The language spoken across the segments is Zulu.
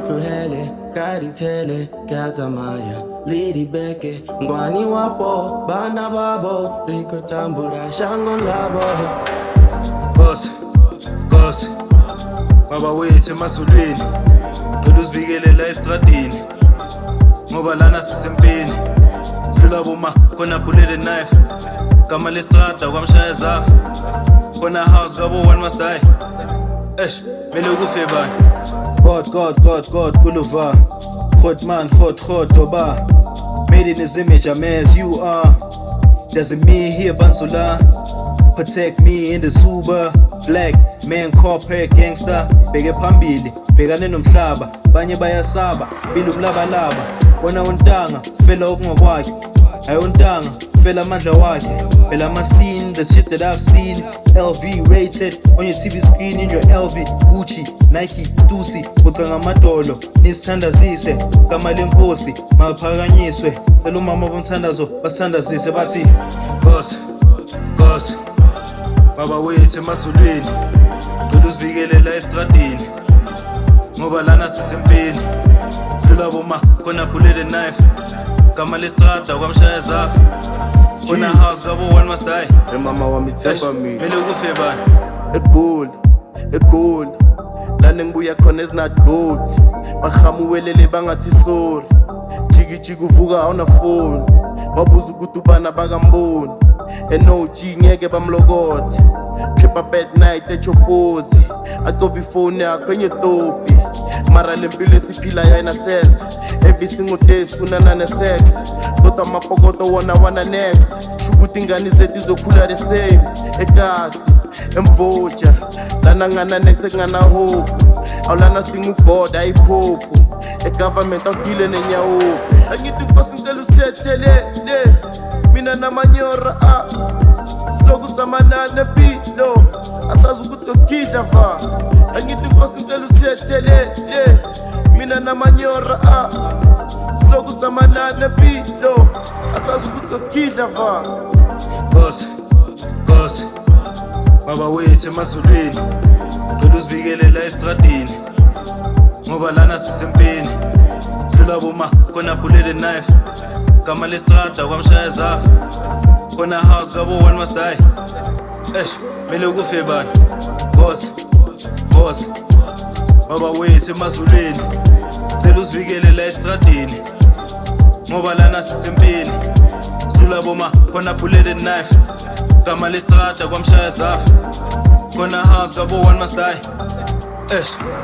tlohele ka ditshele ke a tsamaya le dibeke ngwani wapo bana babo re ikotambula shangong labo Nkosi baba wethu emasolweni ngicela usivikelele estradini ngoba lana sisempini sidlula boma khona bullet and knife gama lestrada kwamshaya zafa khona house kabo one must die mele ukufe bani God kuluva God man God oba made in his image I'm as you are doesn't mean here bansula protect me in the super black man corporate gangster beke phambili bekane nomhlaba banye bayasaba bilumlabalaba wona untanga fela okungokwakhe ayontanga fela amandla wakhe phela ama-scene the shit that I've seen LV rated on your TV screen in your LV Gucci Nike Stussy buca ngamadolo nisithandazise gama lenkosi maphakanyiswe cela umama bomthandazo basithandazise bathi Nkosi baba wethu emasolweni ngicela usivikelele estradini ngoba lana sisempini sidlula boma khona bullet and knife gama lestrada kwamshaya zafa khona house kabo one must die mama wami themba mina mele ukufe bani egoli lana ngibuya khona is not good bahamuwelele bangathi sorry jiki uvuka awuna phone babuza ukuthi ubana bakamboni NOG ngeke bamlokothe trip up at night echopozi acova ifone yakho enyotopi mara lempilo esiphilayo ayina sense every single day sifunana ne-sex kodwa amapokoto wona next shukuthi ingane zethu izokhula the same ekasi emvoja lana ngana next ekungana hope awulana sidinga ugoda ayiphuphu egovernment awudile nenyawophi angithi inkosi ngicela usithethelele mina namanyora siloku samanane pilo asazi ukuthi yokidla va angithi inkosi ngicela usithethelele mina namanyora siloku samanane pilo asazi ukuthi yokidla va Nkosi baba wethu emasolweni ngicela usivikelele estradini ngoba lana sisempini sidlula boma khona bullet and knife gama lestrada kwamshaya zafa khona house kabo one must die mele ukufe bani Nkosi baba wethu emasolweni ngicela usivikelele estradini ngoba lana sisempini sidlula boma khona bullet and knife gama lestrada kwamshaya zafa khona house kabo one must die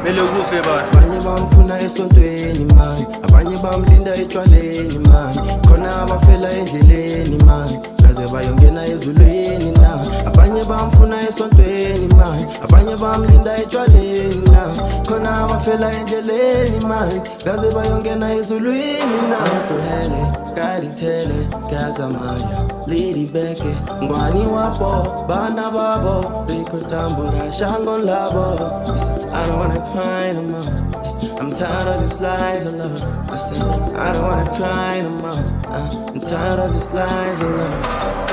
mele ukufe bani abanye bamfuna esontweni mani abanye bamlinda etshwaleni mani khona abafela endleleni mani kaze bayongena ezulwini na abanye bamfuna esontweni mani abanye bamlinda etshwaleni na khona abafela endleleni mani kaze bayongena ezulwini na tlohele ka ditshele ke a tsamaya le dibeke ngwani wapo bana babo re ikotambula shangong labo I don't wanna cry no more. I'm tired of these lies of love. I said I don't wanna cry no more. I'm tired of these lies of love.